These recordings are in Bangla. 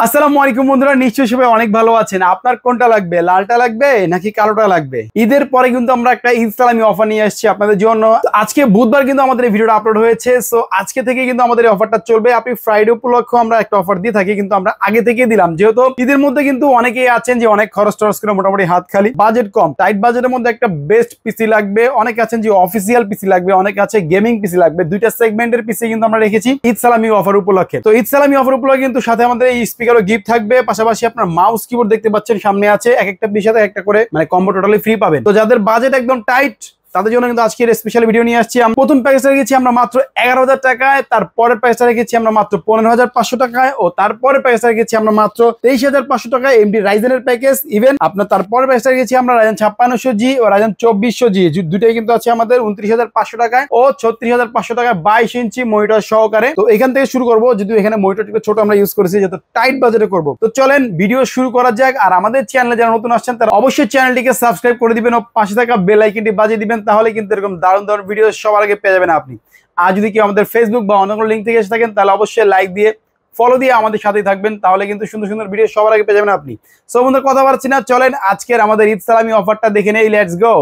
আসসালামু আলাইকুম বন্ধুরা, নিশ্চয়ই সবাই অনেক ভালো আছেন। আপনার কোনটা লাগবে, লালটা লাগবে নাকি কালোটা লাগবে? ঈদের পরে কিন্তু আমরা একটা ইসলামী অফার নিয়ে আসছি আপনাদের জন্য। আজকে বুধবার কিন্তু আমাদের এই ভিডিওটা আপলোড হয়েছে, সো আজকে থেকে কিন্তু আমাদের এই অফারটা চলবে। আপনি ফ্রাইডে উপলক্ষে আমরা একটা অফার দিয়ে থাকি, কিন্তু আমরা আগে থেকে দিলাম, যেহেতু ঈদের মধ্যে কিন্তু অনেকেই আছেন যে অনেক খরচ টরচ করে মোটামুটি হাত খালি, বাজেট কম, টাইট বাজেটের মধ্যে একটা বেস্ট পিসি লাগবে। অনেক আছেন যে অফিসিয়াল পিসি লাগবে, অনেক আছে গেমিং পিসি লাগবে। দুইটা সেগমেন্টের পিসি কিন্তু আমরা রেখেছি ঈদ সালামি অফার উপলক্ষে। তো ঈদ সালামি অফার উপলক্ষে কিন্তু সাথে আমাদের এই স্পিকারও গিফট থাকবে, পাশাপাশি আপনার মাউস কিবোর্ড দেখতে পাচ্ছেন সামনে আছে, এক একটা পিসের সাথে একটা করে মানে কম্বো টোটালি ফ্রি পাবেন। তো যাদের বাজেট একদম টাইট তাদের জন্য কিন্তু আজকের স্পেশাল ভিডিও নিয়ে আসছি। প্রথম প্যাকেজটা রেখেছি আমরা মাত্র 11,000 টাকায়, তারপরের প্যাকেজটা রেখেছি আমরা মাত্র 15,500 টাকায়, ও তারপরের প্যাকেজটা রেখেছি আমরা মাত্র 23,500 টাকায় এমডি রাইজেনের প্যাকেজ। ইভেন আপনার তারপরের প্যাকেজটা রেখেছি আমরা রাইজেন 5600G ও রাইজেন 2400G, দুটাই কিন্তু আছে আমাদের 29,500 টাকায় ও 36,500 টাকায় 22 ইঞ্চি মনিটর সহকারে। তো এখান থেকে শুরু করবো, যদিও এখানে মনিটরটা ছোট আমরা ইউজ করেছি যেহেতু টাইট বাজেটে করবো। তো চলেন ভিডিও শুরু করা যাক। আর আমাদের চ্যানেলে যারা নতুন আসছেন তারা অবশ্যই চ্যানেলটিকে সাবস্ক্রাইব করে দিবেন ও পাশে থাকা বেল আইকনটি বাজিয়ে দিবেন, তাহলে কিন্তু এরকম দারুণ দারুণ ভিডিও সবার আগে পেয়ে যাবেন আপনি। আর যদি কেউ আমাদের ফেসবুক বা অন্য কোনো লিঙ্ক থেকে এসে থাকেন তাহলে অবশ্যই লাইক দিয়ে ফলো দিয়ে আমাদের সাথেই থাকবেন, তাহলে কিন্তু সুন্দর সুন্দর ভিডিও সবার আগে পেয়ে যাবেন আপনি। সো বন্ধুরা কথা বলছি না, চলেন আজকের আমাদের ঈদ সালামি অফারটা দেখে নেই। Let's go.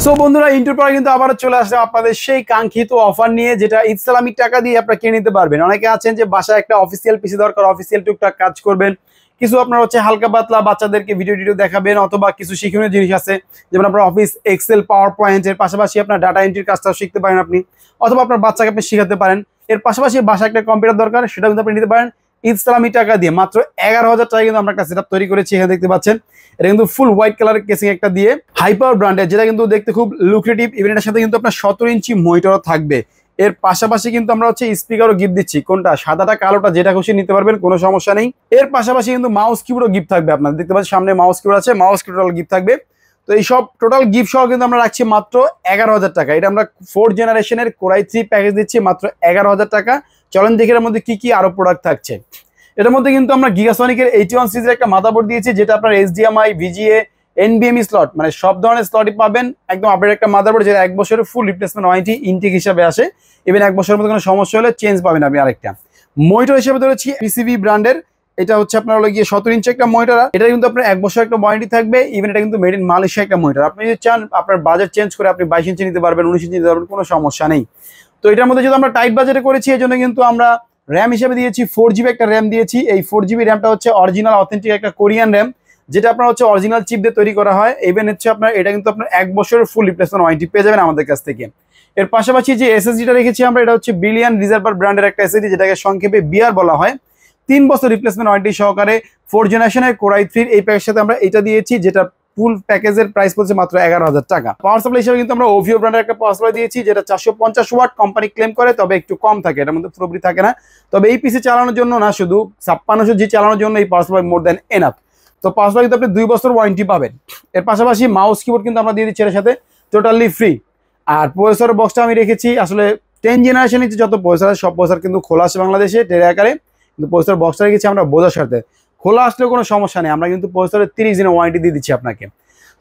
সো বন্ধুরা ইন্টার পরে কিন্তু আবার চলে আসলাম আপনাদের সেই কাঙ্ক্ষিত অফার নিয়ে, যেটা ঈদ সালামি টাকা দিয়ে আপনারা কিনে নিতে পারবেন। অনেকে আছেন যে বাসায় একটা অফিসিয়াল পিসি দরকার, অফিসিয়াল টুকটাক কাজ করবেন, কিছু আপনার হচ্ছে হালকা পাতলা বাচ্চাদেরকে ভিডিও টিডিও দেখাবেন, অথবা কিছু শিক্ষণীয় জিনিস আছে যেমন আপনার অফিস এক্সেল পাওয়ার পয়েন্টের পাশাপাশি আপনার ডাটা এন্ট্রির কাজটাও শিখতে পারেন আপনি, অথবা আপনার বাচ্চাকে আপনি শিখাতে পারেন। এর পাশাপাশি বাসায় একটা কম্পিউটার দরকার, সেটা কিন্তু আপনি নিতে পারেন ঈদ সালামি টাকা দিয়ে। মাত্র 11,000 টাকা কিন্তু আমরা একটা সেটআপ তৈরি করেছি। এখানে দেখতে পাচ্ছেন এটা কিন্তু ফুল হোয়াইট কালার কেসিং একটা দিয়ে হাই পাওয়ার ব্র্যান্ডের, যেটা কিন্তু দেখতে খুব লুক্রেটিভ। ইভেন এটার সাথে কিন্তু আপনার 17 ইঞ্চি মনিটরও থাকবে। এর পাশাপাশি কিন্তু আমরা হচ্ছে স্পিকারও গিফট দিচ্ছি, কোনটা সাদাটা কালোটা যেটা খুশি নিতে পারবেন, কোনো সমস্যা নেই। এর পাশাপাশি কিন্তু মাউস কিবোর্ডও গিফট থাকবে। আপনারা দেখতে পাচ্ছেন সামনে মাউস কিবোর্ড আছে, মাউস কিবোর্ড গিফট থাকবে। তো এই সব টোটাল গিফট সহ কিন্তু আমরা রাখছি মাত্র 11,000 টাকা। এটা আমরা 4th জেনারেশনের কোরাই 3 প্যাকেজ দিচ্ছি মাত্র 11,000 টাকা। চলেন দেখি এর মধ্যে কি কি আরো প্রোডাক্ট থাকছে। এটার মধ্যে কিন্তু আমরা গিগাসনিকের 81 সিরিজের একটা মাদারবোর্ড দিয়েছি, যেটা আপনার HDMI, VGA, NVMe স্লট মানে সব ধরনের স্লটই পাবেন। একদম আপডেট একটা মাদারবোর্ড, যেটা 1 বছরের ফুল রিপ্লেসমেন্ট ওয়ারেন্টি ইনটেক হিসাবে আসে। ইভেন 1 বছরের মধ্যে কোনো সমস্যা হলে চেঞ্জ পাবেন আপনি। আরেকটা মনিটর হিসেবে ধরেছি PCB ব্র্যান্ডের, এটা হচ্ছে আপনার হলো গিয়ে 17 ইঞ্চি একটা মনিটর। এটা কিন্তু আপনার 1 বছর একটা ওয়ারেন্টি থাকবে। ইভেন এটা কিন্তু মেড ইন মালয়েশিয়া একটা মনিটর। আপনি যদি চান আপনার বাজেট চেঞ্জ করে আপনি 22 ইঞ্চি নিতে পারবেন, 19 ইঞ্চি নিতে পারবেন, কোনো সমস্যা নেই। তো এটার মধ্যে যদি আমরা টাইট বাজেটে করেছি, এই জন্য কিন্তু আমরা র্যাম হিসেবে দিয়েছি 4GB একটা র্যাম দিয়েছি। এই 4GB র্যামটা হচ্ছে অরিজিনাল অথেন্টিক একটা কোরিয়ান র্যাম, যেটা আপনার হচ্ছে অরিজিনাল চিপ দিয়ে তৈরি করা হয়। ইভেন হচ্ছে আপনার এটা কিন্তু আপনার 1 বছরের ফুল রিপ্লেসমেন্ট ওয়ারেন্টি পেয়ে যাবেন আমাদের কাছ থেকে। এর পাশাপাশি যে এসএসডিটা রেখেছি আমরা, এটা হচ্ছে বিলিয়ন রিজার্ভার ব্র্যান্ডের একটা এসএসডি, যেটাকে সংক্ষেপে বিআর বলা হয়। 3 বছর রিপ্লেসমেন্ট ওয়ারেন্টি সহকারে 4th জেনারেশনের কোরাই 3 এই প্যাকেজের সাথে আমরা এটা দিয়েছি, যেটা ফুল প্যাকেজের প্রাইস পড়ছে মাত্র 11,000 টাকা। পাওয়ার সাপ্লাই হিসেবে কিন্তু আমরা ওভিও ব্র্যান্ডের একটা পাওয়ার সাপ্লাই দিয়েছি, যেটা 450 ওয়াট কোম্পানি ক্লেম করে, তবে একটু কম থাকে, এটার মধ্যে পুরোপুরি থাকে না। তবে এই পিসি চালানোর জন্য না, শুধু 5600G চালানোর জন্য এই power supply more than enough. তো পাওয়ার সাপ্লাই কিন্তু আপনি 2 বছর ওয়ারেন্টি পাবেন। এর পাশাপাশি মাউস কিবোর্ড কিন্তু আমরা দিয়ে দিচ্ছি এর সাথে টোটালি ফ্রি। আর প্রসেসরের বক্সটা আমি রেখেছি আসলে 10th জেনারেশনের যত প্রসেসর সব প্রসেসর কিন্তু খোলা আছে বাংলাদেশে টেরে আকারে, কিন্তু প্রসেসর বক্সটা রেখেছি আমরা বোঝার সাথে। খোলা আসলে কোনো সমস্যা নেই, আমরা কিন্তু প্রসেসরের 30 দিনের ওয়ারেন্টি দিয়ে দিচ্ছি আপনাকে।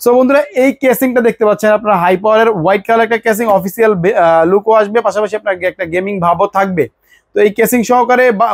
সো বন্ধুরা এই কেসিংটা দেখতে পাচ্ছেন আপনার হাই পাওয়ারের হোয়াইট কালার একটা কেসিং, অফিসিয়াল লুকও আসবে, পাশাপাশি আপনার একটা গেমিং ভাবও থাকবে। তো এই কেসিং সহকারে বা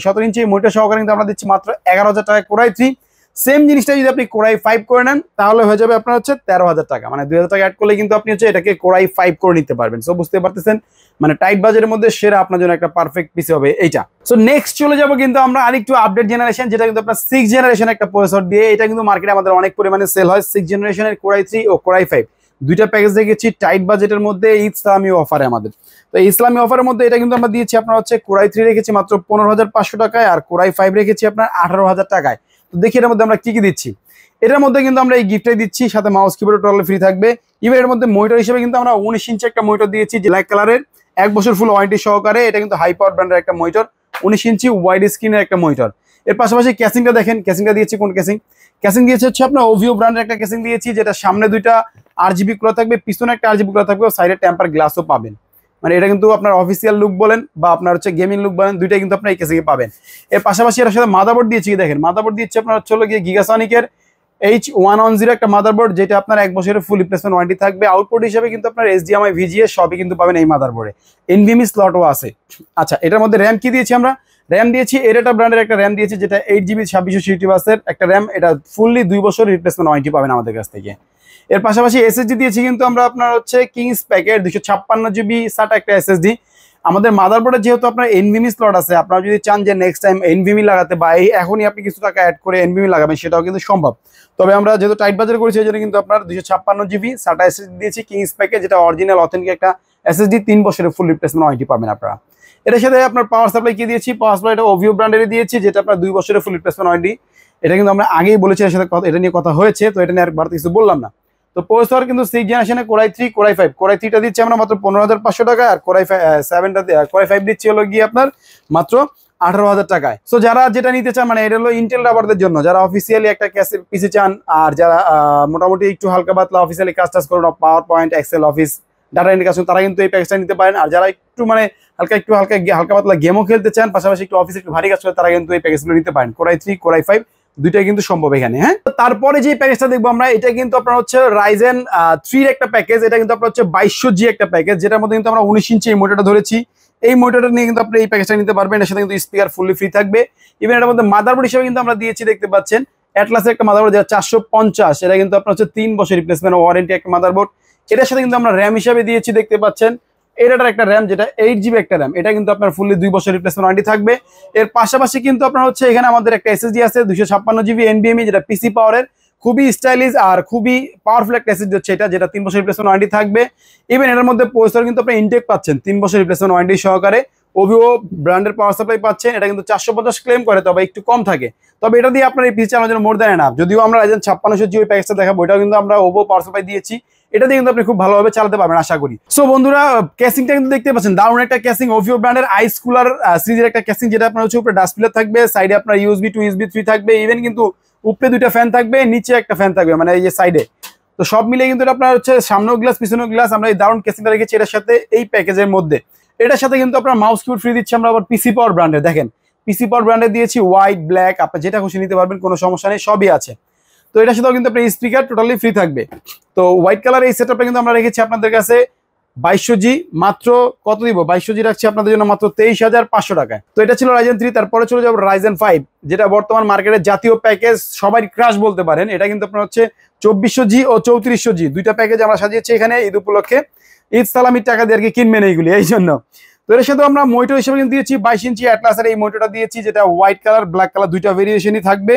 17 ইঞ্চি মনিটর সহকারে কিন্তু আমরা দিচ্ছি মাত্র 11,000 টাকা কোরাই 3। সেম জিনিসটা যদি আপনি কোরাই 5 করে নেন তাহলে হয়ে যাবে আপনার হচ্ছে 13,000 টাকা, মানে 2,000 টাকা অ্যাড করলে কিন্তু আপনি হচ্ছে এটাকে কোরাই 5 করে নিতে পারবেন। সো বুঝতে পারতেছেন মানে টাইট বাজেটের মধ্যে সেরা আপনার জন্য একটা পারফেক্ট পিসি হবে এইটা। সো নেক্সট চলে যাবো কিন্তু আমরা আরেকটু আপডেট জেনারেশন, যেটা কিন্তু আপনার 6th জেনারেশন একটা প্রসেসর দিয়ে। এটা কিন্তু মার্কেটে আমাদের অনেক পরিমাণে সেল হয়। 6th জেনারেশনের কোরাই 3 ও কোরাই 5 দুইটা প্যাকেজ দেখেছি টাইট বাজেটের মধ্যে ঈদ ইসলামী অফারে আমাদের। তো ইসলামী অফারের মধ্যে এটা কিন্তু আমরা দিয়েছি আপনার হচ্ছে কোরাই 3 রেখেছি মাত্র 15,500 টাকায়, আর কোরাই 5 রেখেছি আপনার 18,000 টাকায়। তো দেখি এর মধ্যে আমরা কি কি দিচ্ছি। এটার মধ্যে কিন্তু আমরা এই গিফটটাই দিচ্ছি, সাথে মাউস কিবোর্ড টোটালি ফ্রি থাকবে। ইভেন এর মধ্যে মনিটর হিসেবে কিন্তু আমরা 19 ইঞ্চি একটা মনিটর দিয়েছি ব্ল্যাক কালারের, 1 বছর ফুল ওয়ারেন্টি সহকারে। এটা কিন্তু হাই পাওয়ার ব্র্যান্ডের একটা মনিটর, 19 ইঞ্চি ওয়াইড স্ক্রিনের একটা মনিটর। এর পাশাপাশি ক্যাসিংটা দেখেন, ক্যাসিংটা দিয়েছি কোন ক্যাসিং? ক্যাসিং দিয়েছে হচ্ছে আপনার ওভিও ব্র্যান্ডের একটা ক্যাসিং দিয়েছি, যেটা সামনে দুইটা RGB খোলা থাকবে, পিছনে একটা RGB খোলা থাকবে, সাইডে টেম্পার গ্লাসও পাবেন। মানে এটা কিন্তু আপনার অফিসিয়াল লুক বলেন বা আপনার হচ্ছে গেমিং লুক বলেন, দুইটাই কিন্তু আপনার এই ক্যাসিংয়ে পাবেন। এর পাশাপাশি এর সাথে মাদারবোর্ড দিয়েছি, দেখেন মাদারবোর্ড দিচ্ছে আপনার হচ্ছে গিয়ে গিগাসনিকের H110 একটা মাদারবোর্ড, যেটা আপনার 1 বছরের ফুল রিপ্লেসমেন্ট ওয়ারেন্টি থাকবে। আউটপুট হিসেবে কিন্তু আপনার HDMI VGA সবই কিন্তু পাবেন এই মাদারবোর্ডে, NVMe স্লটও আছে। আচ্ছা, এটার মধ্যে র্যাম কি দিয়েছি আমরা? র্যাম দিয়েছি এরেটা ব্র্যান্ডের একটা র্যাম দিয়েছি, যেটা 8GB 2660 বাসের একটা র্যাম। এটা ফুললি 2 বছর রিপ্লেসমেন্ট ওয়ারেন্টি পাবেন আমাদের কাছ থেকে। এর পাশাপাশি SSD দিয়েছি কিন্তু আমরা আপনার হচ্ছে কিংস প্যাকেট 256GB SATA একটা SSD। আমাদের মাদারবোর্ডে যেহেতু আপনার NVMe স্লট আছে, আপনারা যদি চান যে নেক্সট টাইম NVMe লাগাতে বা এখনই আপনি কিছু টাকা অ্যাড করে NVMe লাগাবেন, সেটাও কিন্তু সম্ভব। তবে আমরা যেহেতু টাইট বাজার করেছি, এই জন্য কিন্তু আপনার 256GB SATA SSD দিয়েছি কিংস প্যাকেট, যেটা অরিজিনাল অথেন্টিক একটা SSD, 3 বছরের ফুল রিপ্লেসমেন্ট ওয়ারেন্টি পাবেন আপনারা। এটার সাথে আপনার পাওয়ার সাপ্লাই কি দিয়েছি? পাওয়ার সাপ্লাই এটা ওভিও ব্র্যান্ডের দিয়েছি, যেটা আপনার 2 বছরের ফুল রিপ্লেসমেন্ট ওয়ারেন্টি। এটা কিন্তু আমরা আগেই বলেছি, এর সাথে এটা নিয়ে কথা হয়েছে, তো এটা নিয়ে আর বাড়তি কিছু বললাম না। তো প্রসেসর কিন্তু 6 জেনারেশনে কোরাই 3 কোরাই 5। কোরাই 3টা দিচ্ছি আমরা মাত্র 15,500 টাকা, আর কোরাই 7টা কোরাই 5 দিচ্ছি হলো গিয়ে আপনার মাত্র 18,000 টাকায়। সো যারা যেটা নিতে চান, মানে এটা হলো ইন্টেল রাবারদের জন্য, যারা অফিসিয়ালি একটা পিসি চান, আর যারা মোটামুটি একটু হালকা পাতলা অফিসিয়ালি কাজ টাজ করুন, PowerPoint, Excel, office, data integration, তারা কিন্তু এই প্যাকেজটা নিতে পারেন। আর যারা একটু মানে হালকা পাতলা গেমও খেলতে চান, পাশাপাশি একটু অফিসে একটু ভারী কাজ করে, তারা কিন্তু এই প্যাকেজগুলো নিতে পারেন। কোরাই 3 কোরাই 5 দুইটাই কিন্তু সম্ভব এখানে। হ্যাঁ, তারপরে যে প্যাকেজটা দেখবো আমরা, এটা কিন্তু আপনার হচ্ছে রাইজেন 3 একটা প্যাকেজ। এটা কিন্তু আপনার হচ্ছে 2200G একটা প্যাকেজ, যেটার মধ্যে কিন্তু আমরা 19 ইঞ্চি এই মোটরটা ধরেছি। এই মোটরটা নিয়ে কিন্তু আপনি এই প্যাকেজটা নিতে পারবেন। এর সাথে কিন্তু স্পিকার ফুললি ফ্রি থাকবে। ইভেন এটার মধ্যে মাদারবোর্ড হিসেবে কিন্তু আমরা দিয়েছি, দেখতে পাচ্ছেন অ্যাটলাসের একটা মাদারবোর্ড, যেটা 450। এটা কিন্তু আপনার হচ্ছে 3 বছর রিপ্লেসমেন্ট ওয়ারেন্টি একটা মাদারবোর্ড। এটার সাথে কিন্তু আমরা র্যাম হিসাবে দিয়েছি, দেখতে পাচ্ছেন এটার একটা র্যাম, যেটা 8GB একটা র্যাম। এটা কিন্তু আপনার ফুললি 2 বছর রিপ্লেসমেন্ট ওয়ারেন্টি থাকবে। এর পাশাপাশি কিন্তু আপনার হচ্ছে এখানে আমাদের একটা SSD আছে 256GB NVMe, যেটা পিসি পাওয়ারের খুবই স্টাইলিশ আর খুবই পাওয়ারফুল একটা SSD হচ্ছে এটা, যেটা 3 বছর রিপ্লেসমেন্ট ওয়ারেন্টি থাকবে। ইভেন এর মধ্যে প্রসেসর কিন্তু আপনি ইনটেক পাচ্ছেন 3 বছর রিপ্লেসমেন্ট ওয়ারেন্টি সহকারে। ওভিও ব্র্যান্ডের পাওয়ার সাপ্লাই পাচ্ছেন। এটা কিন্তু 450 ক্লেম করে, তবে একটু কম থাকে। তবে এটা দিয়ে আপনার এই পিসি চালানোর জন্য মোর দ্যান এনাফ। যদিও আমরা রাইজেন 5600G ওই প্যাকেজটা দেখাবো, এটাও কিন্তু আমরা ওভো পাওয়ার সাপ্লাই দিয়েছি। এটা দিয়ে কিন্তু আপনি খুব ভালোভাবে চালাতে পারবেন আশা করি। সো বন্ধুরা, ক্যাসিংটা কিন্তু দেখতে পাচ্ছেন দারুণ একটা ক্যাসিং, ওভিও ব্র্যান্ডের আইস কুলার সিরিজের একটা ক্যাসিং, যেটা আপনার হচ্ছে উপরে ডাস্টবিন থাকবে, সাইডে আপনার USB 2 USB 3 থাকবে। ইভেন কিন্তু উপরে দুইটা ফ্যান থাকবে, নিচে একটা ফ্যান থাকবে, মানে এই যে সাইডে। তো সব মিলে কিন্তু এটা আপনার হচ্ছে সামনেও গ্লাস, পিছনেও গ্লাস। আমরা এই দারুণ ক্যাসিংটা রেখেছি এটার সাথে এই প্যাকেজের মধ্যে। এটার সাথে কিন্তু আপনার মাউস কিবোর্ড ফ্রি দিচ্ছি আমরা আবার পিসি পাওয়ার ব্র্যান্ডের। দেখেন পিসি পাওয়ার ব্র্যান্ডে দিয়েছি হোয়াইট, ব্ল্যাক, আপনি যেটা খুশি নিতে পারবেন, কোনো সমস্যা নেই, সবই আছে। তো এটার সাথেও কিন্তু আপনার স্পিকার টোটালি ফ্রি থাকবে। তো হোয়াইট কালার এই সেটআপটা কিন্তু আমরা রেখেছি আপনাদের কাছে 2200G, মাত্র কত দিব? 2200G রাখছি আপনাদের জন্য মাত্র 23,500 টাকায়। তো এটা ছিল রাইজেন 3। তারপরে চলে যাবো রাইজেন 5, যেটা বর্তমান মার্কেটের জাতীয় প্যাকেজ, সবাই ক্রাশ বলতে পারেন। এটা কিন্তু আপনার হচ্ছে 2400G ও 3400G দুইটা প্যাকেজ আমরা সাজিয়েছি এখানে ঈদ উপলক্ষে। ঈদ সালামির টাকা দিয়ে আর কি কিনবেন এইগুলি, এই জন্য। তো এর সাথে আমরা মনিটর হিসেবে কিন্তু দিয়েছি 22 ইঞ্চি অ্যাটলাসের এই মনিটরটা দিয়েছি, যেটা হোয়াইট কালার, ব্ল্যাক কালার দুইটা ভেরিয়েশনই থাকবে।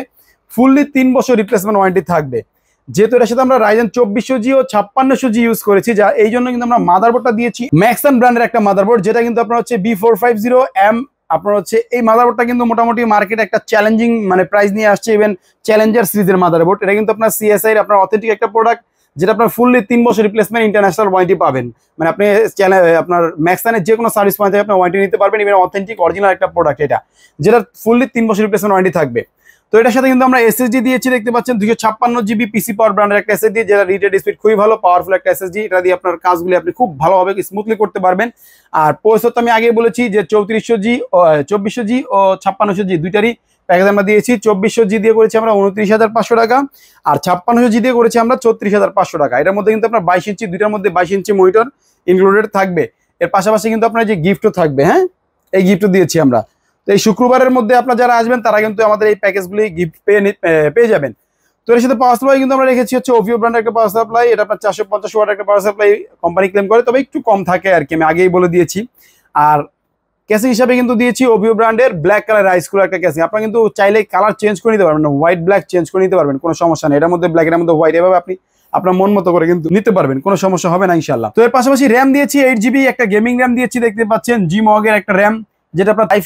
ফুললি 3 বছর রিপ্লেসমেন্ট ওয়ারেন্টি থাকবে। যেহেতু এর সাথে আমরা রাইজেন 2400G ও 5600G ইউজ করেছি, যা এই জন্য কিন্তু আমরা মাদারবোর্ডটা দিয়েছি ম্যাক্সন ব্র্যান্ডের একটা মাদারবোর্ড, যেটা কিন্তু আপনার হচ্ছে B450M। আপনার হচ্ছে এই মাদারবোর্ডটা কিন্তু মোটামুটি মার্কেটে একটা চ্যালেঞ্জিং মানে প্রাইস নিয়ে আসছে, ইভেন চ্যালেঞ্জার সিরিজের মাদারবোর্ড। এটা কিন্তু আপনার CSI আপনার অথেন্টিক একটা প্রোডাক্ট, যেটা আপনার ফুললি 3 বছর রিপ্লেসমেন্ট ইন্টারন্যাশনাল ওয়ারেন্টি পাবেন। মানে আপনি আপনার ম্যাক্সনের যে কোনো সার্ভিস পয়েন্ট থেকে আপনি ওয়ারেন্টি নিতে পারবেন, ইভেন অথেন্টিক অরিজিনাল একটা প্রোডাক্ট এটা, যেটা ফুললি 3 বছর রিপ্লেসমেন্ট ওয়ারেন্টি থাকবে। তো এটার সাথে কিন্তু আমরা SSD দিয়েছি, দেখতে পাচ্ছেন 256GB পিসি পাওয়ার ব্র্যান্ডের একটা SSD, যেটা রিড স্পিড খুবই ভালো, পাওয়ারফুল একটা SSD। এটা দিয়ে আপনার কাজগুলি আপনি খুব ভালোভাবে স্মুথলি করতে পারবেন। আর প্রসেসর তো আমি আগে বলেছি যে 2400G ও 5600G দুইটারই প্যাকেজ আমরা দিয়েছি। 2400G দিয়ে করেছি আমরা 29,500 টাকা, আর 5600G দিয়ে করেছি আমরা 34,500 টাকা। এটার মধ্যে কিন্তু আপনার 22 ইঞ্চি, দুইটার মধ্যে 22 ইঞ্চি মনিটর ইনক্লুডেড থাকবে। এর পাশাপাশি কিন্তু আপনার যে গিফটও থাকবে, হ্যাঁ এই গিফটও দিয়েছি আমরা। তো এই শুক্রবারের মধ্যে আপনারা যারা আসবেন, তারা কিন্তু আমাদের এই প্যাকেজগুলি গিফট পেয়ে যাবেন। তো এর সাথে পাওয়ার সাপ্লাই কিন্তু আমরা রেখেছি হচ্ছে ওভিও ব্র্যান্ডের একটা পাওয়ার সাপ্লাই। এটা আপনার 450 ওয়াট একটা পাওয়ার সাপ্লাই কোম্পানি ক্লেম করে, তবে একটু কম থাকে আর কি, আমি আগেই বলে দিয়েছি। আর ক্যাসিং হিসাবে কিন্তু দিয়েছি ওভিও ব্র্যান্ডের ব্ল্যাক কালার রাইস কুলার একটা ক্যাসিং। আপনারা কিন্তু চাইলে কালার চেঞ্জ করে নিতে পারবেন, হোয়াইট ব্ল্যাক চেঞ্জ করে নিতে পারবেন, কোনো সমস্যা নেই। এটার মধ্যে ব্ল্যাক, এর মধ্যে হোয়াইট, এভাবে আপনি আপনার মন মতো করে কিন্তু নিতে পারবেন, কোনো সমস্যা হবে না ইনশাআল্লাহ। তো এর পাশাপাশি র্যাম দিয়েছি 8GB একটা গেমিং র্যাম দিয়েছি, দেখতে পাচ্ছেন Gmog এর একটা র্যাম, যেটা আপনার লাইফ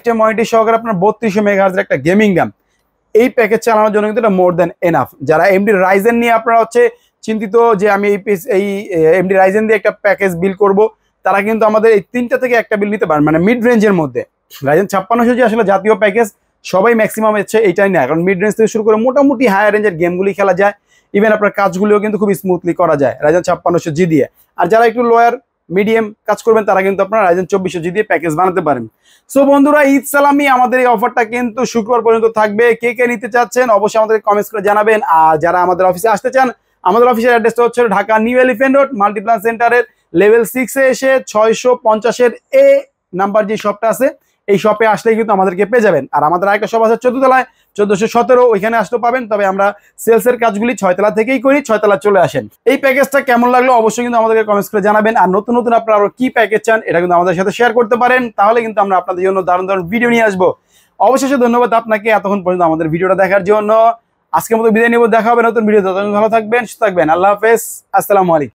টাইম ওয়ারেন্টি সহকারে আপনার 3200 মেগাহার্জ একটা গেমিং র্যাম। এই প্যাকেজ চালানোর জন্য কিন্তু এটা মোর দ্যান এনাফ। যারা এমডি রাইজেন নিয়ে আপনারা হচ্ছে চিন্তিত যে আমি এই এমডি রাইজেন দিয়ে একটা প্যাকেজ বিল করব, তারা কিন্তু আমাদের এই 3টা থেকে একটা বিল নিতে পারেন, মানে মিড রেঞ্জের মধ্যে। রাইজেন 5600G আসলে জাতীয় প্যাকেজ, সবাই ম্যাক্সিমাম হচ্ছে এইটাই না, কারণ মিড রেঞ্জ থেকে শুরু করে মোটামুটি হায়ার রেঞ্জের গেমগুলি খেলা যায়। ইভেন আপনার কাজগুলিও কিন্তু খুব স্মুথলি করা যায় রাইজেন 5600G দিয়ে। আর যারা একটু লোয়ার মিডিয়াম কাজ করবেন তারা কিন্তু আপনারা রাইজেন 2400G দিয়ে প্যাকেজ বানাতে পারেন। সো বন্ধুরা, ঈদ সালামি আমাদের এই অফারটা কিন্তু শুক্রবার পর্যন্ত থাকবে। কে কে নিতে চাচ্ছেন অবশ্যই আমাদের কমেন্টস করে জানাবেন। আর যারা আমাদের অফিসে আসতে চান, আমাদের অফিসের অ্যাড্রেসটা হচ্ছে Dhaka new elephant road Multiplan সেন্টারের লেভেল 6 এ এসে 650-এর এ নাম্বার যে শপটা আছে এই শপে আসলেই কিন্তু আমাদেরকে পেয়ে যাবেন। আর আমাদের আরেকটা শপ আছে 14 তলায় 1417, ওইখানে আসতে পাবেন। তবে আমরা সেলসের কাজগুলি 6 তলা থেকেই করি, 6 তলা চলে আসেন। এই প্যাকেজটা কেমন লাগলো অবশ্যই কিন্তু আমাদেরকে কমেন্টস করে জানাবেন। আর নতুন নতুন আপনারা আরো কি প্যাকেজ চান এটা কিন্তু আমাদের সাথে শেয়ার করতে পারেন, তাহলে কিন্তু আমরা আপনাদের জন্য দারুণ দারুণ ভিডিও নিয়ে আসবো। অবশেষে ধন্যবাদ আপনাকে এতক্ষণ পর্যন্ত আমাদের ভিডিওটা দেখার জন্য। আজকের মতো বিদায় নিব, দেখা হবে নতুন ভিডিও। ততক্ষণ ভালো থাকবেন, সুস্থ থাকবেন। আল্লাহ হাফেজ, আসসালামু আলাইকুম।